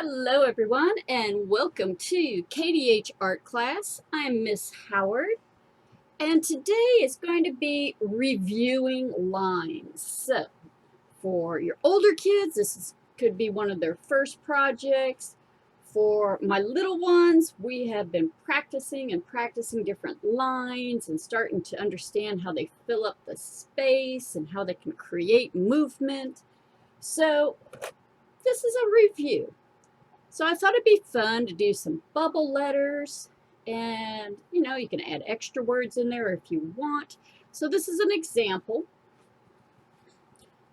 Hello everyone and welcome to Kdh Art Class. I'm Miss Howard and today is going to be reviewing lines. So for your older kids, could be one of their first projects. For my little ones, we have been practicing and practicing different lines and starting to understand how they fill up the space and how they can create movement. So this is a review. So I thought it'd be fun to do some bubble letters, and you can add extra words in there if you want. So this is an example.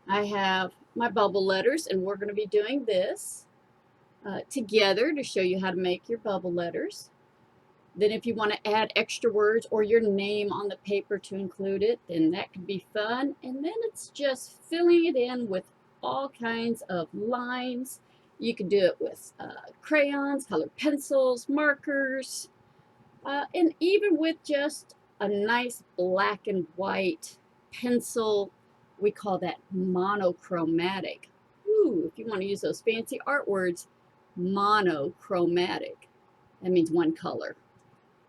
I have my bubble letters and we're going to be doing this together to show you how to make your bubble letters. Then if you want to add extra words or your name on the paper to include it, then that could be fun. And then it's just filling it in with all kinds of lines. You can do it with crayons, colored pencils, markers, and even with just a nice black and white pencil. We call that monochromatic. Ooh, if you want to use those fancy art words, monochromatic. That means one color.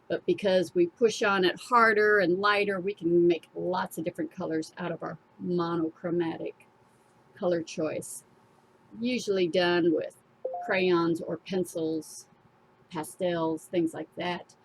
But because we push on it harder and lighter, we can make lots of different colors out of our monochromatic color choice. Usually done with crayons or pencils, pastels, things like that.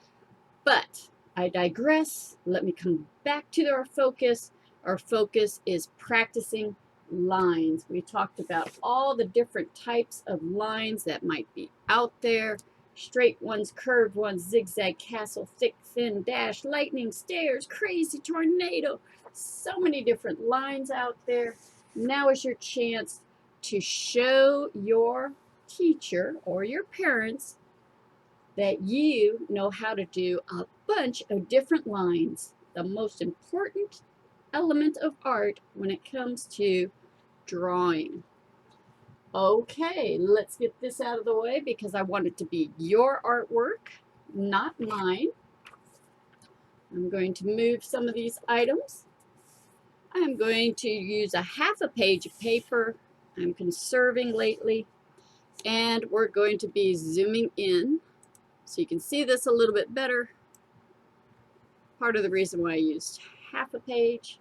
But I digress. Let me come back to our focus. Our focus is practicing lines. We talked about all the different types of lines that might be out there. Straight ones, curved ones, zigzag, castle, thick, thin, dash, lightning, stairs, crazy, tornado. So many different lines out there. Now is your chance to show your teacher or your parents that you know how to do a bunch of different lines. The most important element of art when it comes to drawing. Okay, let's get this out of the way because I want it to be your artwork, not mine. I'm going to move some of these items. I'm going to use a half a page of paper. I'm conserving lately, and we're going to be zooming in so you can see this a little bit better. Part of the reason why I used half a page.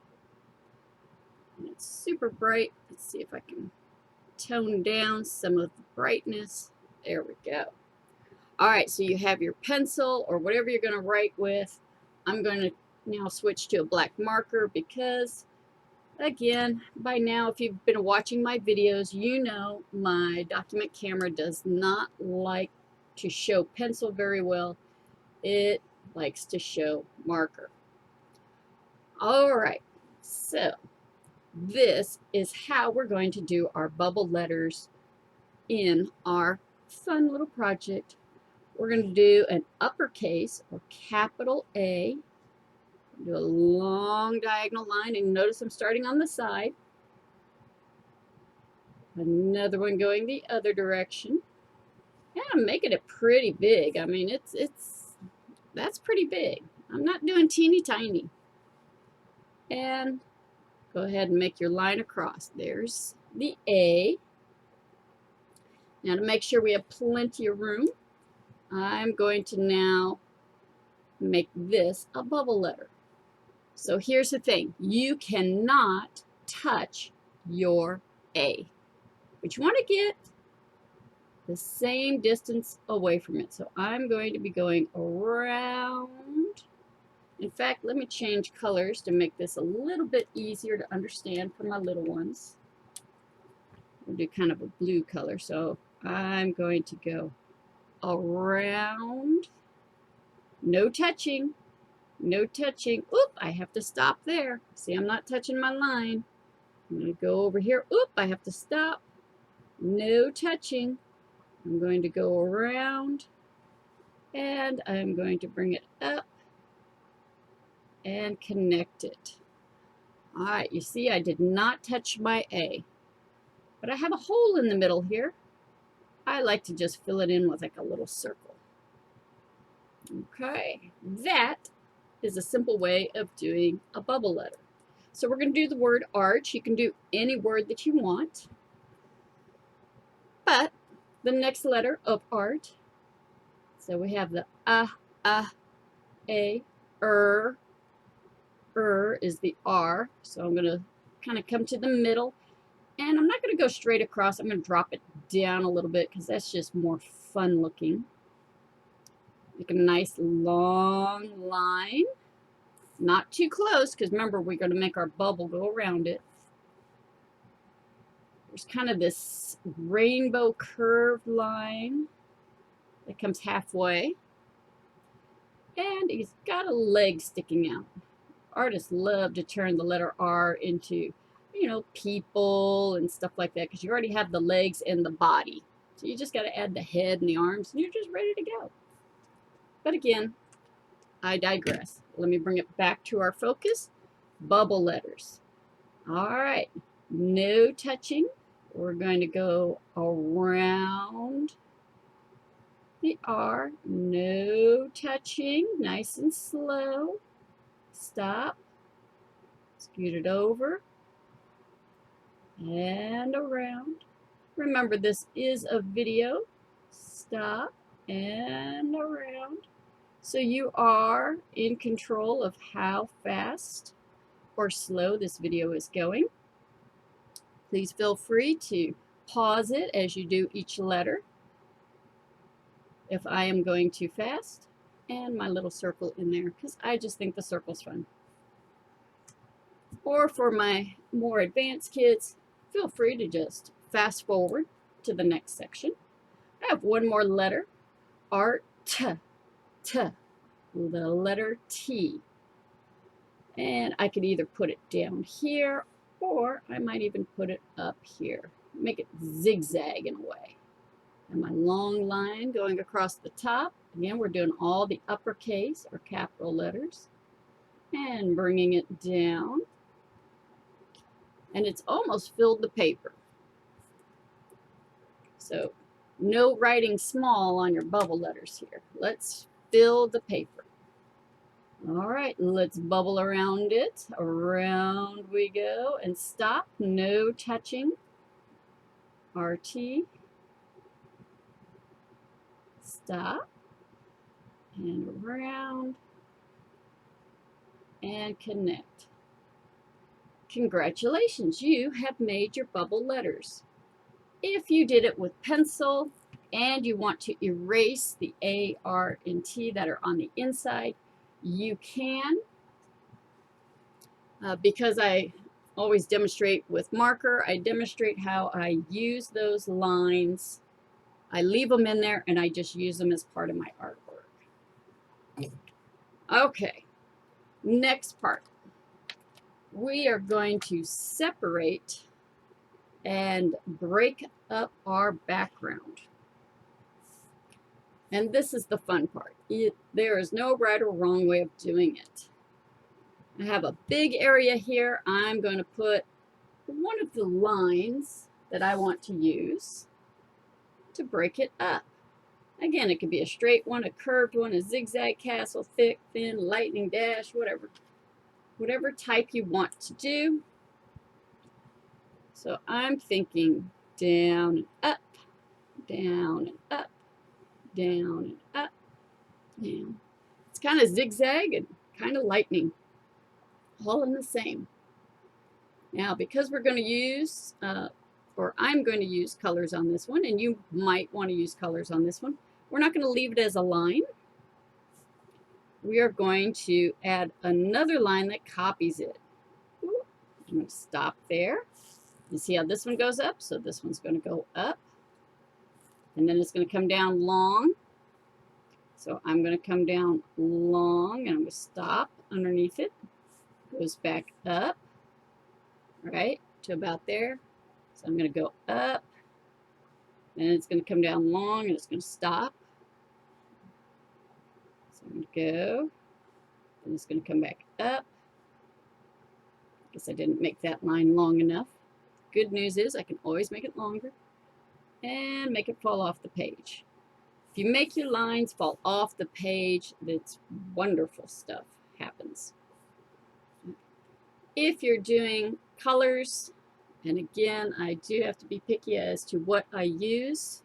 And it's super bright. Let's see if I can tone down some of the brightness. There we go. All right, so you have your pencil or whatever you're going to write with. I'm going to now switch to a black marker because, again, by now, if you've been watching my videos, you know my document camera does not like to show pencil very well. It likes to show marker. All right, so this is how we're going to do our bubble letters in our fun little project. We're going to do an uppercase or capital A. Do a long diagonal line, and notice I'm starting on the side. Another one going the other direction. Yeah, I'm making it pretty big. I mean, that's pretty big. I'm not doing teeny tiny. And go ahead and make your line across. There's the A. Now to make sure we have plenty of room, I'm going to now make this a bubble letter. So here's the thing. You cannot touch your A, but you want to get the same distance away from it. So I'm going to be going around. In fact, let me change colors to make this a little bit easier to understand for my little ones. We'll do kind of a blue color. So I'm going to go around. No touching. No touching. Oop, I have to stop there. See, I'm not touching my line. I'm going to go over here. Oop, I have to stop. No touching. I'm going to go around, and I'm going to bring it up and connect it. All right, you see I did not touch my A, but I have a hole in the middle here. I like to just fill it in with like a little circle. Okay, that is a simple way of doing a bubble letter. So we're going to do the word arch. You can do any word that you want, but the next letter of art. So we have the a, is the R. So I'm going to kind of come to the middle. And I'm not going to go straight across. I'm going to drop it down a little bit because that's just more fun looking. Make a nice long line. Not too close because remember we're going to make our bubble go around it. There's kind of this rainbow curved line that comes halfway. And he's got a leg sticking out. Artists love to turn the letter R into, you know, people and stuff like that because you already have the legs and the body. So you just got to add the head and the arms and you're just ready to go. But again, I digress. Let me bring it back to our focus. Bubble letters. All right, no touching. We're going to go around the R. No touching. Nice and slow. Stop. Scoot it over. And around. Remember, this is a video. Stop and around. So you are in control of how fast or slow this video is going. Please feel free to pause it as you do each letter if I am going too fast, and my little circle in there because I just think the circle's fun. Or for my more advanced kids, feel free to just fast forward to the next section. I have one more letter, art, the letter T. And I could either put it down here or I might even put it up here. Make it zigzag in a way. And my long line going across the top. Again, we're doing all the uppercase or capital letters. And bringing it down. And it's almost filled the paper. So no writing small on your bubble letters here. Let's fill the paper. All right, let's bubble around it. Around we go and stop. No touching. RT. Stop. And around. And connect. Congratulations, you have made your bubble letters. If you did it with pencil and you want to erase the A, R, and T that are on the inside, you can. Because I always demonstrate with marker, I demonstrate how I use those lines. I leave them in there and I just use them as part of my artwork. Okay, next part. We are going to separate and break up our background. And this is the fun part. There is no right or wrong way of doing it. I have a big area here. I'm going to put one of the lines that I want to use to break it up. Again, it could be a straight one, a curved one, a zigzag castle, thick, thin, lightning dash, whatever. Whatever type you want to do. So I'm thinking down and up, down and up, down and up, down. It's kind of zigzag and kind of lightning, all in the same. Now, because we're going to use, or I'm going to use colors on this one, and you might want to use colors on this one, we're not going to leave it as a line. We are going to add another line that copies it. I'm going to stop there. You see how this one goes up? So this one's going to go up. And then it's going to come down long. So I'm going to come down long and I'm going to stop underneath it. Goes back up, right, to about there. So I'm going to go up. Then it's going to come down long and it's going to stop. So I'm going to go. And it's going to come back up. Guess I didn't make that line long enough. Good news is I can always make it longer and make it fall off the page. If you make your lines fall off the page, that's wonderful stuff happens. If you're doing colors, and again, I do have to be picky as to what I use.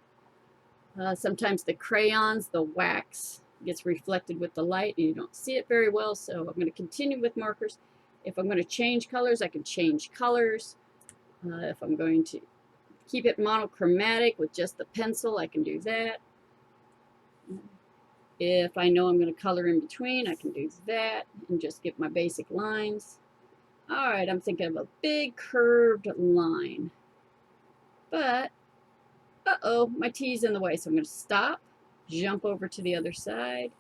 Sometimes the crayons, the wax gets reflected with the light and you don't see it very well, so I'm going to continue with markers. If I'm going to change colors, I can change colors. If I'm going to keep it monochromatic with just the pencil, I can do that. If I know I'm going to color in between, I can do that and just get my basic lines. All right, I'm thinking of a big curved line. But, uh-oh, my T's in the way, so I'm going to stop, jump over to the other side,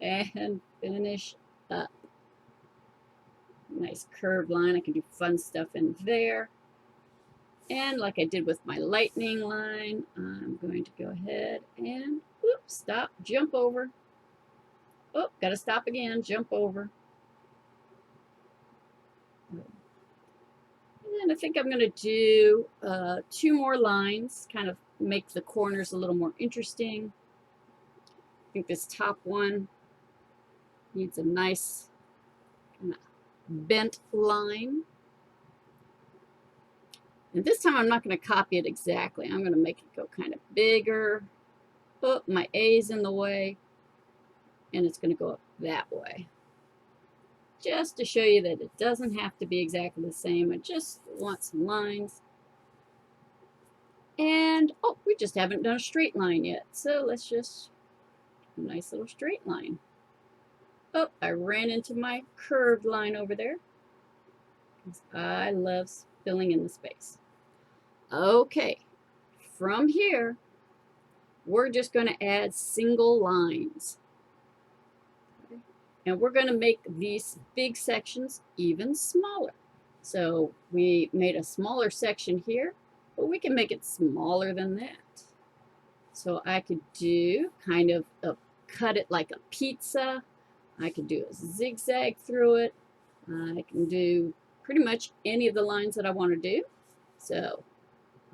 and finish up. Nice curved line. I can do fun stuff in there. And like I did with my lightning line, I'm going to go ahead and whoop, stop, jump over. Oh, got to stop again, jump over. And I think I'm going to do 2 more lines, kind of make the corners a little more interesting. I think this top one needs a nice kind of bent line. And this time I'm not going to copy it exactly. I'm going to make it go kind of bigger. Oh, my A's in the way. And it's going to go up that way. Just to show you that it doesn't have to be exactly the same. I just want some lines. And, oh, we just haven't done a straight line yet. So let's just do a nice little straight line. Oh, I ran into my curved line over there. I love filling in the space. Okay, from here, we're just going to add single lines. Okay. And we're going to make these big sections even smaller. So we made a smaller section here, but we can make it smaller than that. So I could do kind of cut it like a pizza. I could do a zigzag through it. I can do pretty much any of the lines that I want to do. So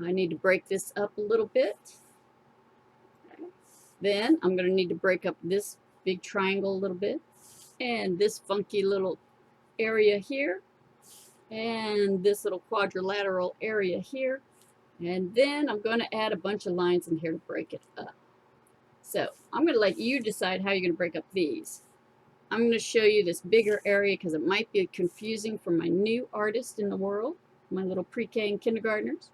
I need to break this up a little bit. Okay. Then I'm going to need to break up this big triangle a little bit, and this funky little area here, and this little quadrilateral area here. And then I'm going to add a bunch of lines in here to break it up. So I'm going to let you decide how you're going to break up these. I'm going to show you this bigger area because it might be confusing for my new artists in the world, my little pre-K and kindergartners.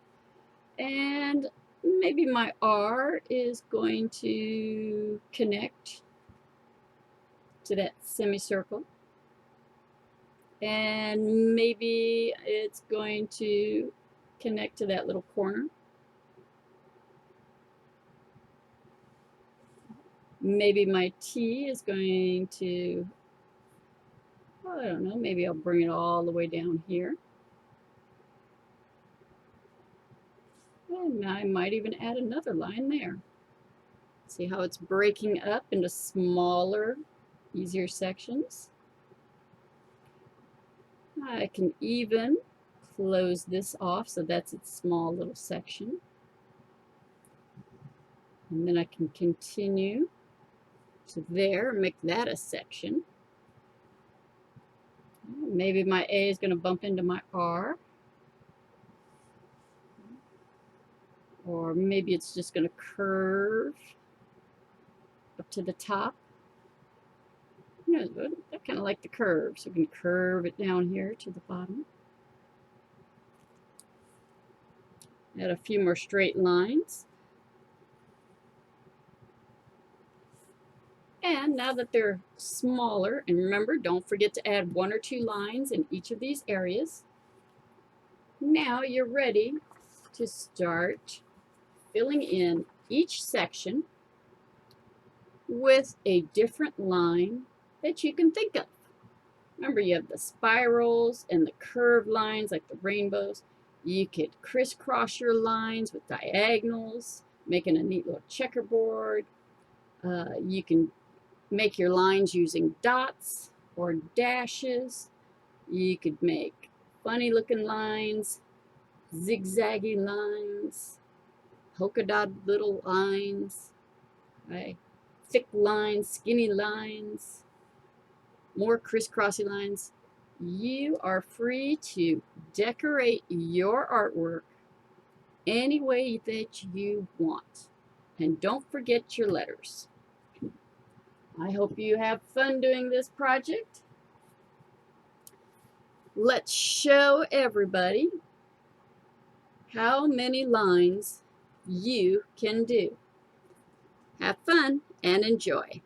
And maybe my R is going to connect to that semicircle. And maybe it's going to connect to that little corner. Maybe my T is going to, I don't know, maybe I'll bring it all the way down here. And I might even add another line there. See how it's breaking up into smaller, easier sections. I can even close this off so that's its small little section. And then I can continue to there, make that a section. Maybe my A is going to bump into my R. Or maybe it's just going to curve up to the top. You know, I kind of like the curve, so we can curve it down here to the bottom. Add a few more straight lines. And now that they're smaller, and remember, don't forget to add 1 or 2 lines in each of these areas. Now you're ready to start filling in each section with a different line that you can think of. Remember, you have the spirals and the curved lines like the rainbows. You could crisscross your lines with diagonals, making a neat little checkerboard. You can make your lines using dots or dashes. You could make funny looking lines, zigzaggy lines, polka dot little lines, right? Thick lines, skinny lines, more crisscrossy lines. You are free to decorate your artwork any way that you want. And don't forget your letters. I hope you have fun doing this project. Let's show everybody how many lines you can do. Have fun and enjoy.